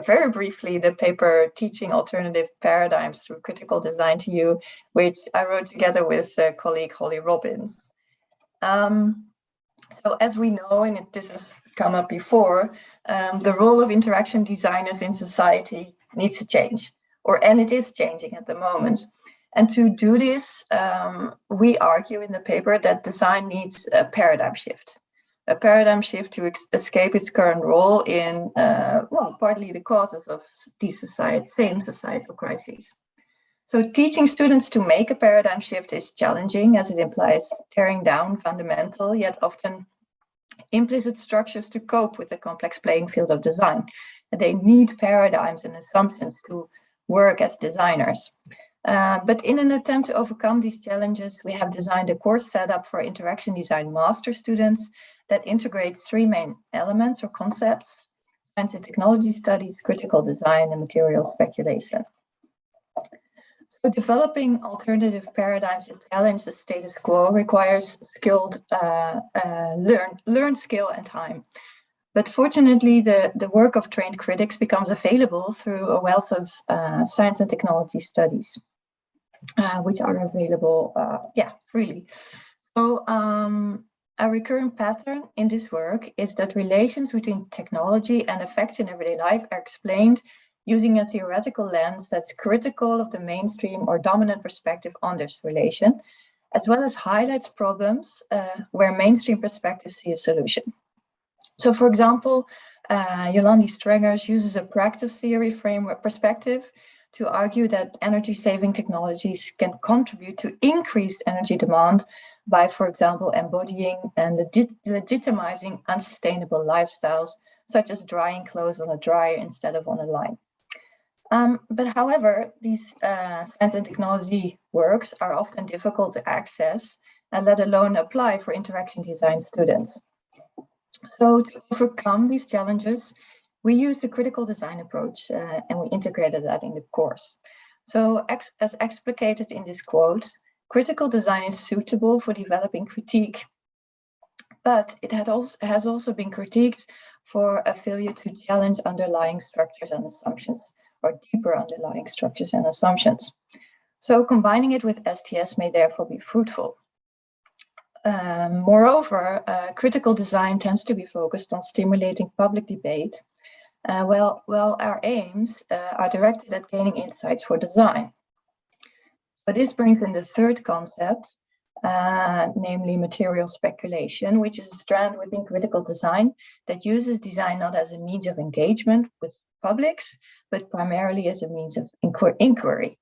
very briefly the paper Teaching Alternative Paradigms Through Critical Design to you, which I wrote together with colleague Holly Robbins. So as we know, and this has come up before, the role of interaction designers in society needs to change, and it is changing at the moment. And to do this, we argue in the paper that design needs a paradigm shift to escape its current role in, partly the causes of these same societal crises. So teaching students to make a paradigm shift is challenging, as it implies tearing down fundamental, yet often implicit structures to cope with the complex playing field of design. And they need paradigms and assumptions to work as designers. But in an attempt to overcome these challenges, we have designed a course setup for interaction design master students that integrates three main elements or concepts: science and technology studies, critical design, and material speculation. So developing alternative paradigms that challenge the status quo requires skilled learned skill and time. But fortunately, the work of trained critics becomes available through a wealth of science and technology studies, which are available freely. So a recurrent pattern in this work is that relations between technology and effects in everyday life are explained using a theoretical lens that's critical of the mainstream or dominant perspective on this relation, as well as highlights problems where mainstream perspectives see a solution. So for example, Yolandi Strengers uses a practice theory framework perspective to argue that energy-saving technologies can contribute to increased energy demand by, for example, embodying and legitimizing unsustainable lifestyles, such as drying clothes on a dryer instead of on a line. But however, these science and technology works are often difficult to access, and let alone apply for interaction design students. So to overcome these challenges, we used a critical design approach and we integrated that in the course. So as explicated in this quote, critical design is suitable for developing critique, but it has also been critiqued for a failure to challenge underlying structures and assumptions, or deeper underlying structures and assumptions. So combining it with STS may therefore be fruitful. Moreover, critical design tends to be focused on stimulating public debate, while our aims are directed at gaining insights for design. So this brings in the third concept, namely material speculation, which is a strand within critical design that uses design not as a means of engagement with publics, but primarily as a means of inquiry.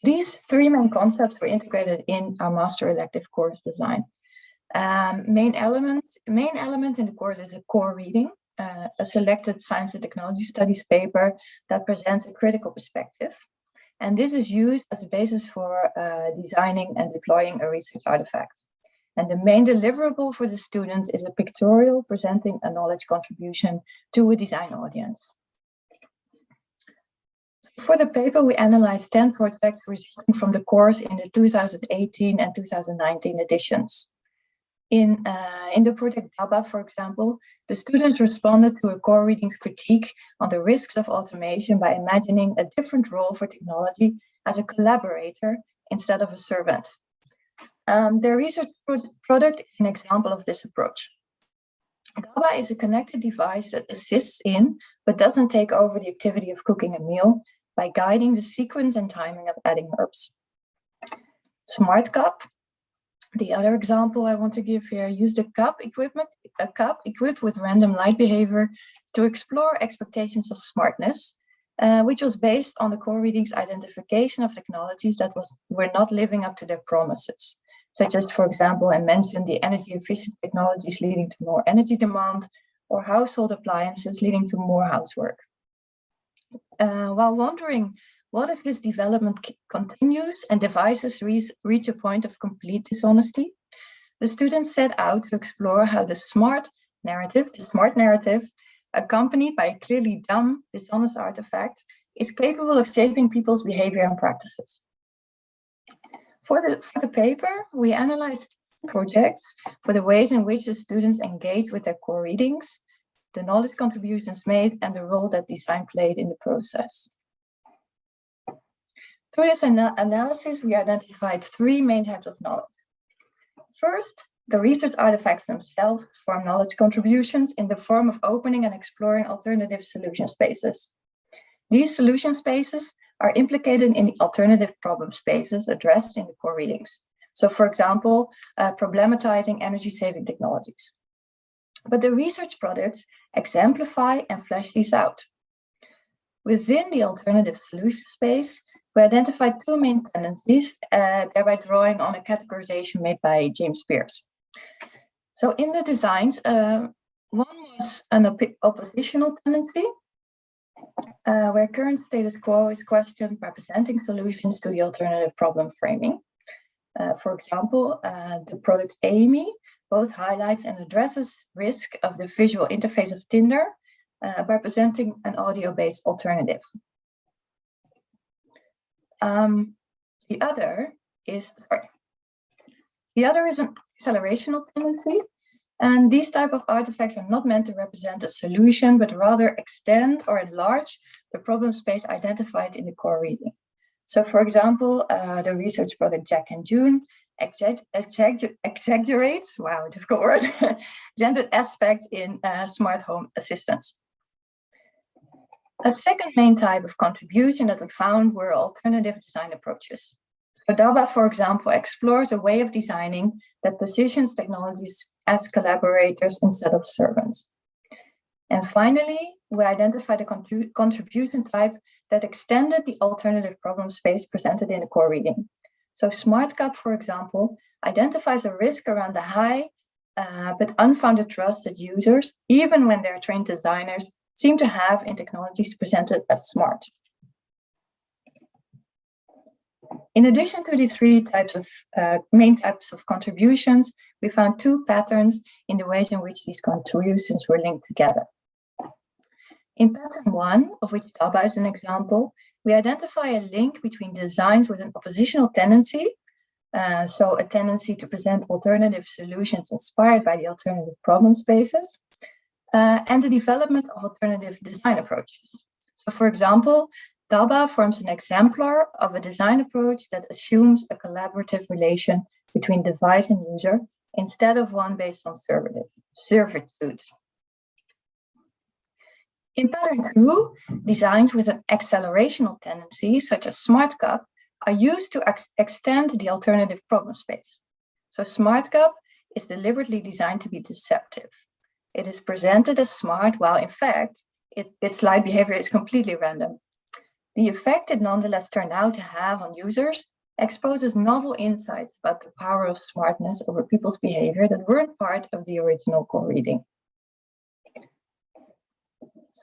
These three main concepts were integrated in our master elective course design. Main element in the course is a core reading, a selected science and technology studies paper that presents a critical perspective. And this is used as a basis for designing and deploying a research artifact. And the main deliverable for the students is a pictorial presenting a knowledge contribution to a design audience. For the paper, we analyzed 10 projects resulting from the course in the 2018 and 2019 editions. In the project DABA, for example, the students responded to a core readings critique on the risks of automation by imagining a different role for technology as a collaborator instead of a servant. Their research product is an example of this approach. DABA is a connected device that assists in, but doesn't take over the activity of cooking a meal by guiding the sequence and timing of adding herbs. Smart Cup, the other example I want to give here, used a cup equipped with random light behavior to explore expectations of smartness, which was based on the core readings identification of technologies that were not living up to their promises, such as, for example, I mentioned the energy efficient technologies leading to more energy demand, or household appliances leading to more housework. While wondering, what if this development continues and devices reach a point of complete dishonesty? The students set out to explore how the smart narrative, accompanied by a clearly dumb, dishonest artifact, is capable of shaping people's behavior and practices. For the paper, we analyzed projects for the ways in which the students engage with their core readings, the knowledge contributions made, and the role that design played in the process. Through this analysis, we identified three main types of knowledge. First, the research artifacts themselves form knowledge contributions in the form of opening and exploring alternative solution spaces. These solution spaces are implicated in the alternative problem spaces addressed in the core readings. So, for example, problematizing energy-saving technologies. But the research products exemplify and flesh these out. Within the alternative solution space, we identified two main tendencies, thereby drawing on a categorization made by James Pearce. So in the designs, one was an oppositional tendency, where current status quo is questioned by presenting solutions to the alternative problem framing. For example, the product Amy both highlights and addresses risk of the visual interface of Tinder by presenting an audio-based alternative. The other is an accelerational tendency, and these type of artifacts are not meant to represent a solution, but rather extend or enlarge the problem space identified in the core reading. So, for example, the research product Jack and June exaggerates, wow, difficult word, gendered aspects in smart home assistants. A second main type of contribution that we found were alternative design approaches. So DABA, for example, explores a way of designing that positions technologies as collaborators instead of servants. And finally, we identified a contribution type that extended the alternative problem space presented in the core reading. So SmartCap, for example, identifies a risk around the high but unfounded trust that users, even when they're trained designers, seem to have in technologies presented as smart. In addition to the three types of main types of contributions, we found two patterns in the ways in which these contributions were linked together. In pattern one, of which DABA is an example, we identify a link between designs with an oppositional tendency, so a tendency to present alternative solutions inspired by the alternative problem spaces, and the development of alternative design approaches. So, for example, DABA forms an exemplar of a design approach that assumes a collaborative relation between device and user instead of one based on servitude. In pattern two, designs with an accelerational tendency, such as SmartCap, are used to extend the alternative problem space. So SmartCap is deliberately designed to be deceptive. It is presented as smart, while in fact, its light behavior is completely random. The effect it nonetheless turned out to have on users exposes novel insights about the power of smartness over people's behavior that weren't part of the original core reading.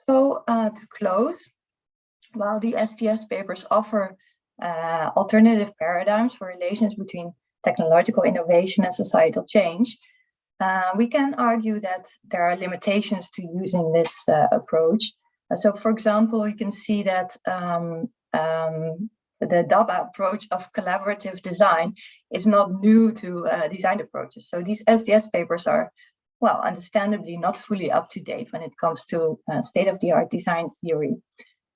So to close, while the STS papers offer alternative paradigms for relations between technological innovation and societal change, we can argue that there are limitations to using this approach. So, for example, you can see that the DABA approach of collaborative design is not new to design approaches. So these SDS papers are, well, understandably not fully up to date when it comes to state-of-the-art design theory.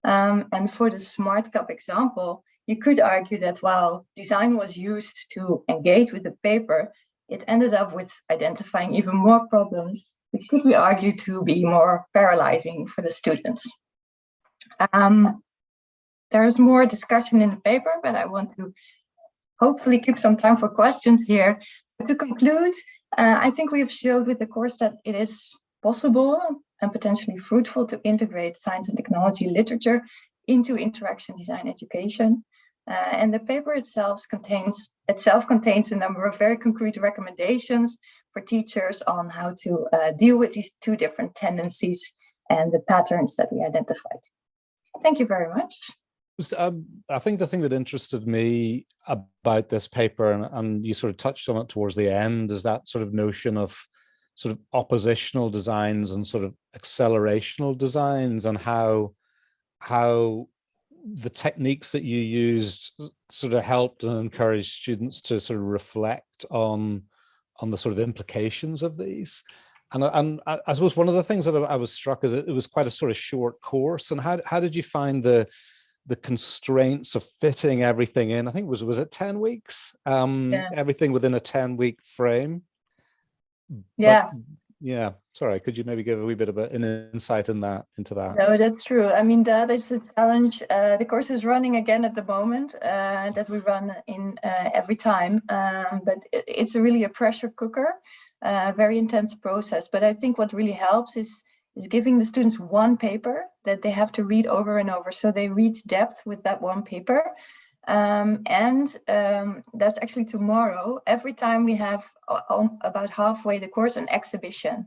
And for the SmartCap example, you could argue that while design was used to engage with the paper, it ended up with identifying even more problems, which could be argued to be more paralyzing for the students. There's more discussion in the paper, but I want to hopefully keep some time for questions here. So to conclude, I think we have showed with the course that it is possible and potentially fruitful to integrate science and technology literature into interaction design education. And the paper itself contains a number of very concrete recommendations for teachers on how to deal with these two different tendencies and the patterns that we identified. Thank you very much. I think the thing that interested me about this paper, and you sort of touched on it towards the end, is that sort of notion of sort of oppositional designs and sort of accelerational designs, and how the techniques that you used sort of helped and encouraged students to sort of reflect on the sort of implications of these. And I suppose one of the things that I was struck is it was quite a sort of short course. And how did you find the constraints of fitting everything in? I think was it 10 weeks? Yeah. Everything within a 10-week frame. Yeah. But, yeah. Sorry, could you maybe give a wee bit of an insight into that? No, that's true. I mean, that is a challenge. The course is running again at the moment, that we run in every time. But it's really a pressure cooker, very intense process. But I think what really helps is giving the students one paper that they have to read over and over. So they reach depth with that one paper. And that's actually tomorrow. Every time we have about halfway the course an exhibition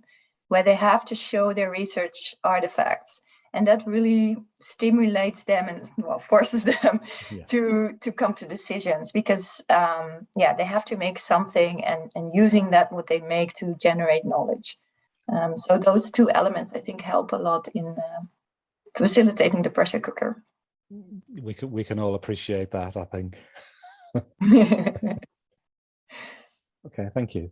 where they have to show their research artifacts. And that really stimulates them and forces them Yes. to come to decisions, because they have to make something and using that what they make to generate knowledge. So those two elements, I think, help a lot in facilitating the pressure cooker. We can all appreciate that, I think. Okay, thank you.